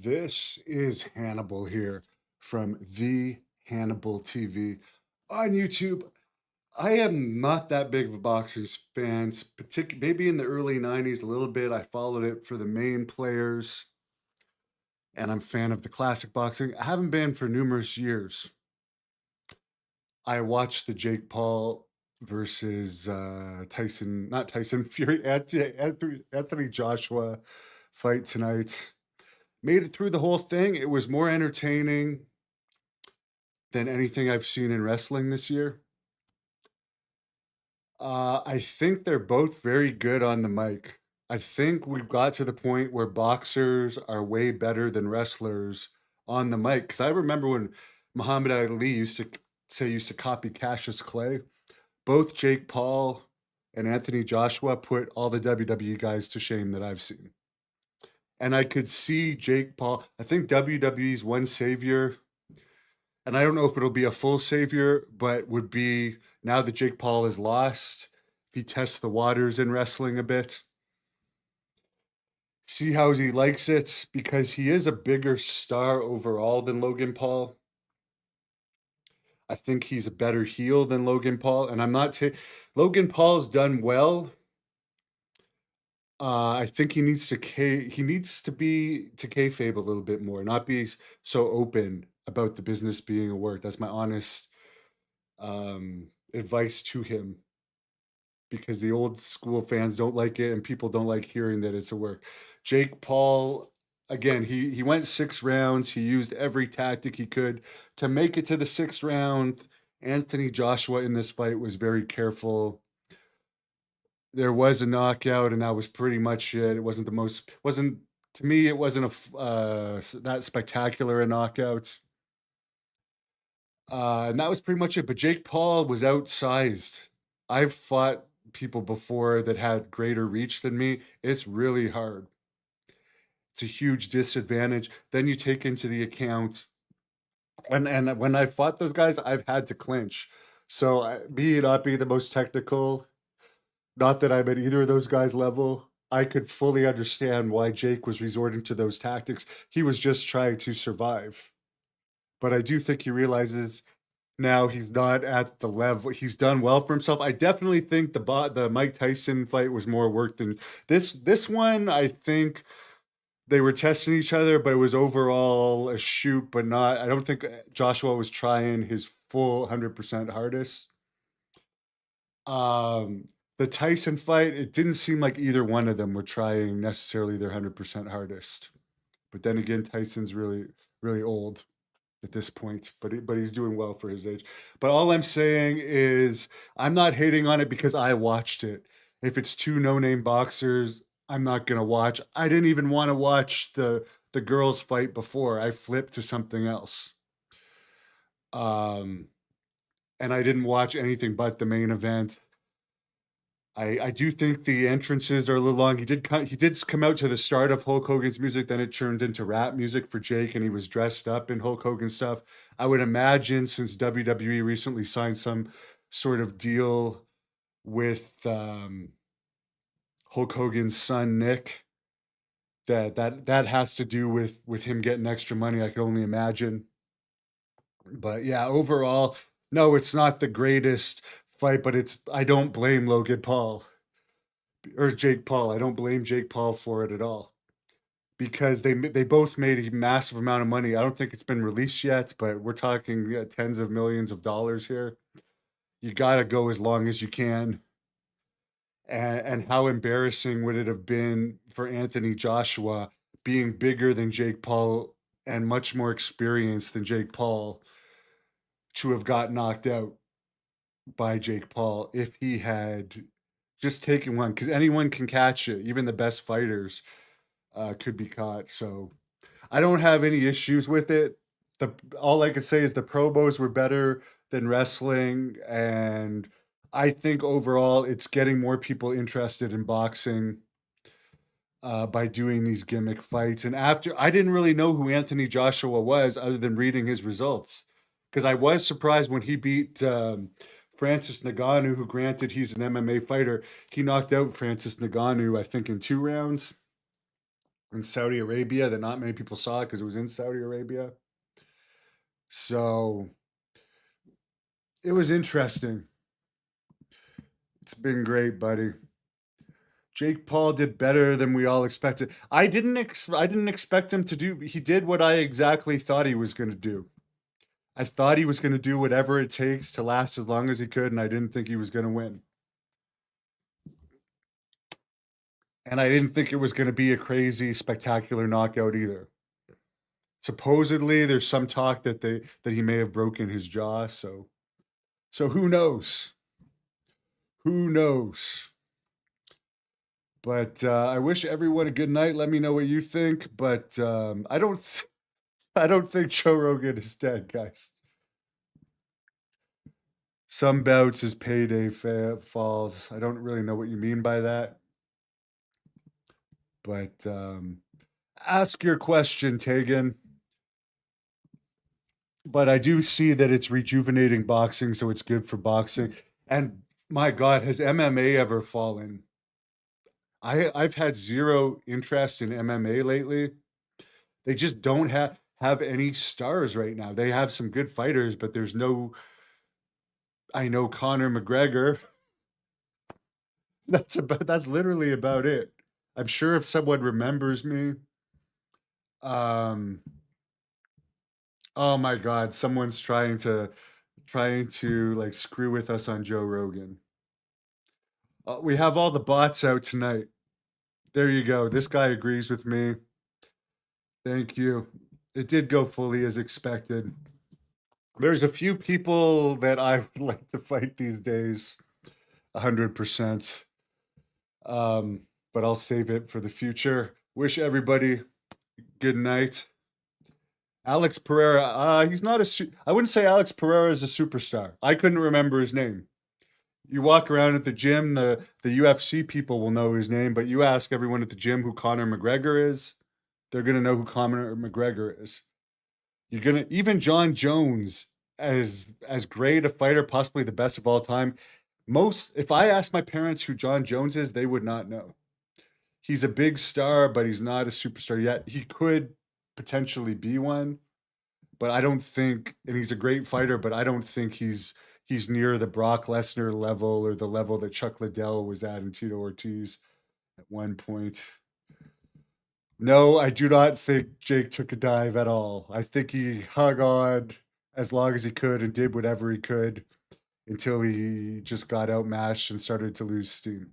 This is Hannibal here from the Hannibal TV on YouTube. I am not that big of a boxing fan, maybe in the early 90s a little bit. I followed it for the main players, and I'm a fan of the classic boxing. I haven't been for numerous years. I watched the Jake Paul versus Tyson, not Tyson Fury, Anthony Joshua fight tonight. Made it through the whole thing. It was more entertaining than anything I've seen in wrestling this year. I think they're both very good on the mic. I think we've got to the point where boxers are way better than wrestlers on the mic. Because I remember when Muhammad Ali used to copy Cassius Clay. Both Jake Paul and Anthony Joshua put all the WWE guys to shame that I've seen. And I could see Jake Paul. I think WWE's one savior, and I don't know if it'll be a full savior, but would be now that Jake Paul is lost, if he tests the waters in wrestling a bit, see how he likes it, because he is a bigger star overall than Logan Paul. I think he's a better heel than Logan Paul, and I'm not. Logan Paul's done well. I think he needs to be to kayfabe a little bit more, not be so open about the business being a work. That's my honest advice to him, because the old school fans don't like it and people don't like hearing that it's a work. Jake Paul, again, he went 6 rounds. He used every tactic he could to make it to the 6th round. Anthony Joshua in this fight was very careful. There was a knockout, and that was pretty much it. It wasn't to me. It wasn't that spectacular a knockout. And that was pretty much it. But Jake Paul was outsized. I've fought people before that had greater reach than me. It's really hard. It's a huge disadvantage. Then you take into the account, and when I fought those guys, I've had to clinch. So me not being the most technical, not that I'm at either of those guys' level, I could fully understand why Jake was resorting to those tactics. He was just trying to survive. But I do think he realizes now he's not at the level. He's done well for himself. I definitely think the Mike Tyson fight was more work than this one. I think they were testing each other, but it was overall a shoot, but not. I don't think Joshua was trying his full 100% hardest. Um, the Tyson fight, it didn't seem like either one of them were trying necessarily their 100% hardest. But then again, Tyson's really old at this point, but he's doing well for his age. But all I'm saying is I'm not hating on it because I watched it. If it's two no-name boxers, I'm not gonna watch. I didn't even want to watch the girls fight before. I flipped to something else. Um, and I didn't watch anything but the main event. I do think the entrances are a little long. He did come out to the start of Hulk Hogan's music, then it turned into rap music for Jake, and he was dressed up in Hulk Hogan stuff. I would imagine, since WWE recently signed some sort of deal with Hulk Hogan's son Nick, that has to do with him getting extra money. I could only imagine. But yeah, overall, no, it's not the greatest fight, but I don't blame Logan Paul or Jake Paul. I don't blame Jake Paul for it at all, because they both made a massive amount of money. I don't think it's been released yet, but we're talking tens of millions of dollars here. You got to go as long as you can. And how embarrassing would it have been for Anthony Joshua, being bigger than Jake Paul and much more experienced than Jake Paul, to have got knocked out by Jake Paul if he had just taken one, because anyone can catch it. Even the best fighters could be caught. So I don't have any issues with it. All I could say is the promos were better than wrestling, and I think overall it's getting more people interested in boxing by doing these gimmick fights. And after, I didn't really know who Anthony Joshua was other than reading his results, because I was surprised when he beat Francis Ngannou, who, granted, he's an MMA fighter. He knocked out Francis Ngannou, I think, in 2 rounds. in Saudi Arabia that not many people saw because it was in Saudi Arabia. So it was interesting. It's been great, buddy. Jake Paul did better than we all expected. I didn't expect him to do. He did what I exactly thought he was going to do. I thought he was going to do whatever it takes to last as long as he could, and I didn't think he was going to win. And I didn't think it was going to be a crazy, spectacular knockout either. Supposedly, there's some talk that he may have broken his jaw. So who knows? Who knows? But I wish everyone a good night. Let me know what you think. But I don't think Joe Rogan is dead, guys. Some bouts his payday falls. I don't really know what you mean by that. But ask your question, Tegan. But I do see that it's rejuvenating boxing, so it's good for boxing. And my God, has MMA ever fallen? I've had zero interest in MMA lately. They just don't have any stars right now. They have some good fighters, but there's no. I know Conor McGregor. That's literally about it. I'm sure if someone remembers me, um, oh my God, someone's trying to like screw with us on Joe Rogan. We have all the bots out tonight. There you go. This guy agrees with me. Thank you. It did go fully as expected. There's a few people that I would like to fight these days, 100%. But I'll save it for the future. Wish everybody good night. Alex Pereira, he's not I wouldn't say Alex Pereira is a superstar. I couldn't remember his name. You walk around at the gym, the UFC people will know his name, but you ask everyone at the gym who Conor McGregor is, they're gonna know who Conor McGregor is. You're gonna even John Jones, as great a fighter, possibly the best of all time. If I asked my parents who John Jones is, they would not know. He's a big star, but he's not a superstar yet. He could potentially be one, but I don't think, and he's a great fighter, but I don't think he's near the Brock Lesnar level or the level that Chuck Liddell was at and Tito Ortiz at one point. No, I do not think Jake took a dive at all. I think he hung on as long as he could and did whatever he could until he just got outmatched and started to lose steam.